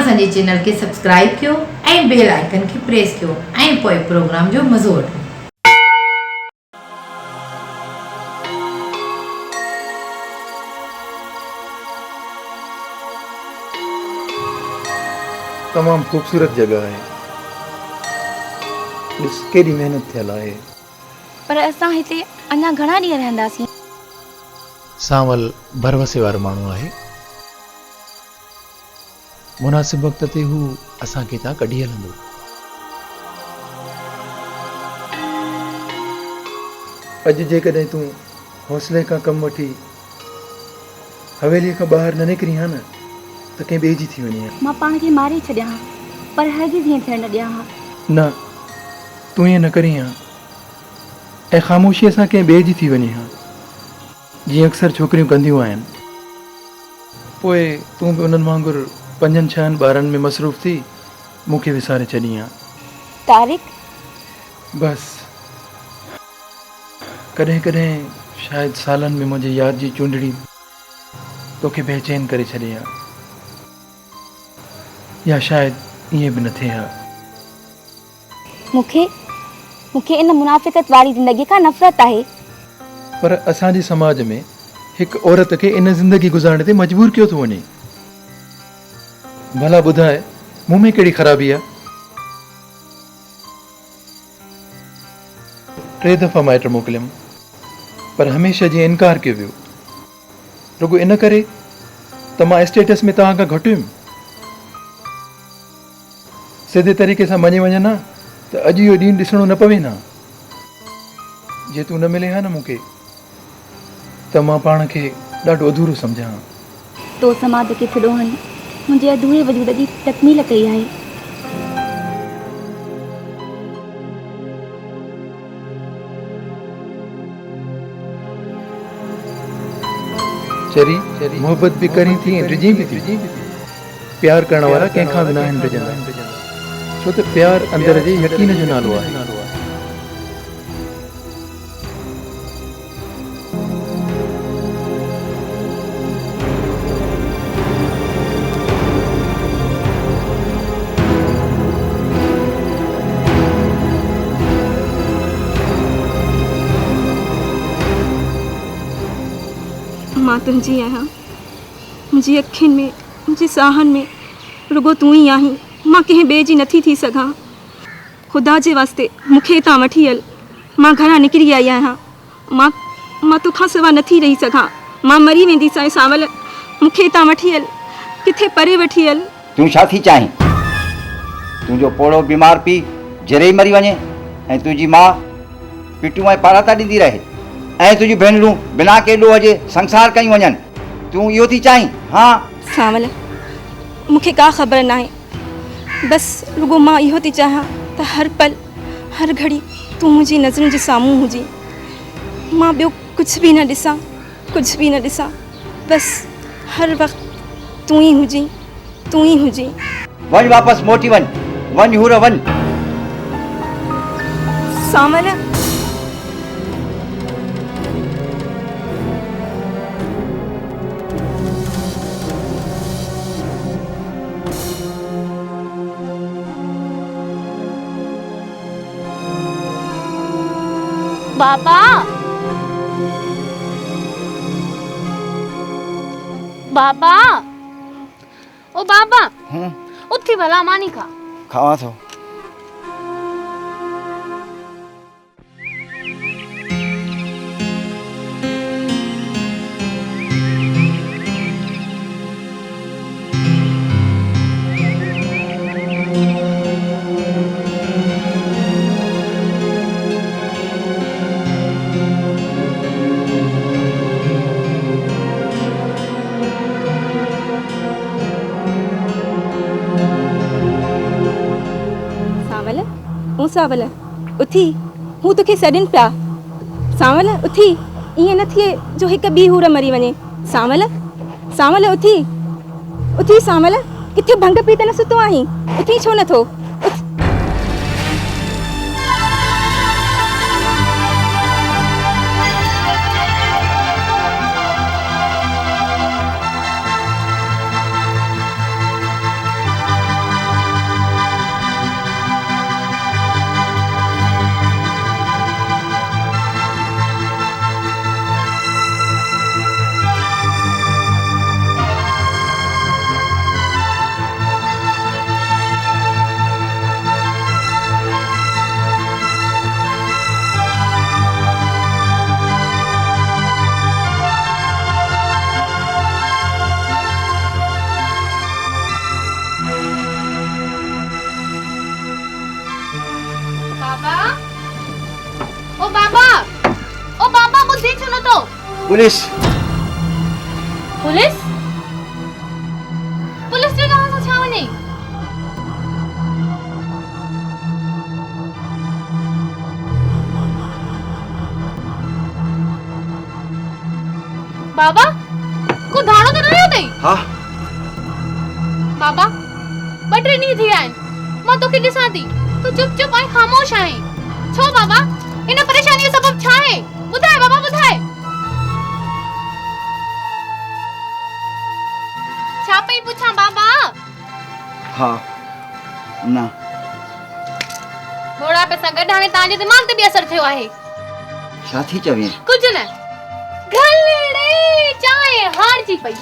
असांजे चैनल खे सब्सक्राइब कयो ऐं बेल आइकन खे प्रेस कयो ऐं पोइ प्रोग्राम जो मज़ो वठो। तमाम खूबसूरत जगह है। ॾिस केॾी मेहनत थियल आहे। पर असां हिते अञा घणा ॾींहं रहंदासीं? सांवल भरवसे वारो माण्हू आहे। मुनासिब वक़्त ते हू असांखे हितां कढी हलंदो। अॼु जेकॾहिं तूं हौसले खां कमु वठी हवेलीअ खां ॿाहिरि न निकिरी हा न त कंहिं ॿिए जी थी वञे हा। मां पाण खे मारे छॾियां हा, पर हरगिज़ ईअं थियण न ॾियां हा। न, तूं ईअं न करी हा ऐं ख़ामोशीअ सां कंहिं ॿिए जी थी वञे हा, जीअं अक्सर छोकिरियूं कंदियूं आहिनि। पोइ तूं बि उन्हनि वांगुरु 5-6 ॿारनि में मसरूफ़ थी मूंखे विसारे छॾी हा। तारिक, बसि कॾहिं कॾहिं शायदि सालनि में मुंहिंजे यादि जी चूंडड़ी तोखे बेचैन करे छॾे हा, या शायदि ईअं बि न थिए हा। मूंखे इन मुनाफ़िक़त वारी ज़िंदगी खां नफ़रत आहे। पर असांजे समाज में हिकु औरत खे इन ज़िंदगी गुज़ारण ते मजबूर कयो थो वञे। भला ॿुधाए मूं में कहिड़ी ख़राबी आहे? 3 दफ़ा माइट मोकिलियमि पर हमेशह जीअं इनकार कयो वियो, रुगो इन करे त मां स्टेटस में तव्हां खां घटि हुयुमि। सिधे तरीक़े सां मञे वञनि हा त अॼु इहो ॾींहुं ॾिसणो न पवे न। जे तूं न मिले हा न मूंखे त मां पाण खे ॾाढो अधूरो सम्झां। तो समाज खे फिॾो हणी मुंहिंजे अधूरे वजूद जी तकमील कई आहे। चरी मोहबत भी करी थी डिजी भी थी। प्यार करण वारा कंहिंखां बिना आहिनि डिजंदा, छो त प्यार अंदर जे यकीन जो नालो आहे। मां तुंहिंजी आहियां, मुंहिंजी अखियुनि में, मुंहिंजे साहनि में रुगो तूं ई आहीं। मां कंहिं ॿिए जी नथी थी सघां। ख़ुदा जे वास्ते मूंखे हितां वठी हल। मां घरां निकिरी आई आहियां। मां तोखां सवाइ नथी रही सघां। मां मरी वेंदी साईं सांवल, मूंखे हितां वठी हल, किथे परे वठी हल। तूं छा थी चाहीं? तुंहिंजो पोड़ो बीमार पी जरे ई मरी वञे ऐं तुंहिंजी माउ पिटूं ऐं पाराता ॾींदी रहे ऐं तुंहिंजी भेनरूं बिना के ॾोह जे संसार कयूं वञनि। तूं इहो थी चाहीं? हा सांवल, मूंखे का ख़बर नाहे। बसि रुगो मां इहो थी चाहियां त हर पल हर घड़ी तूं मुंहिंजी नज़रुनि जे साम्हूं हुजी। मां ॿियो कुझु बि न ॾिसां, कुझु बि न ॾिसां। बसि हर वक़्तु तूं ई हुजी, तूं ई हुजी। वञ वापसि मोटी वञ, वञ हूर वञ। सांवल, बाबा, बाबा, ओ बाबा, उथी भला मानी खा। खावां थो। सांवल, उथी, हू तोखे सॾनि पिया। सांवल, उथी, ईअं न थिए जो हिकु ॿी हूर मरी वञे। सांवल, सांवल, उथी, उथी सांवल, किथे भंग पी त न सुतो आहीं? उथी छो नथो? पुलिस पुलिस पुलिस जे कहां छा वञे? बाबा को धाणो तो नहीं होते? हाँ बाबा ॿ टे ॾींहं थी विया आहिनि मां तोखे ॾिसां थी तूं चुप चुप ऐं ख़ामोश आहीं छो बाबा इन परेशानी जो सबब छा आहे ॿुधाए बाबा ॿुधाए छा पई पुछां बाबा हाँ न बुढ़ापे सां गॾु हाणे तव्हांजे दिमाग़ ते बि असर थियो आहे छा थी चवीं? कुझु न घलड़े चांहि हारजी पई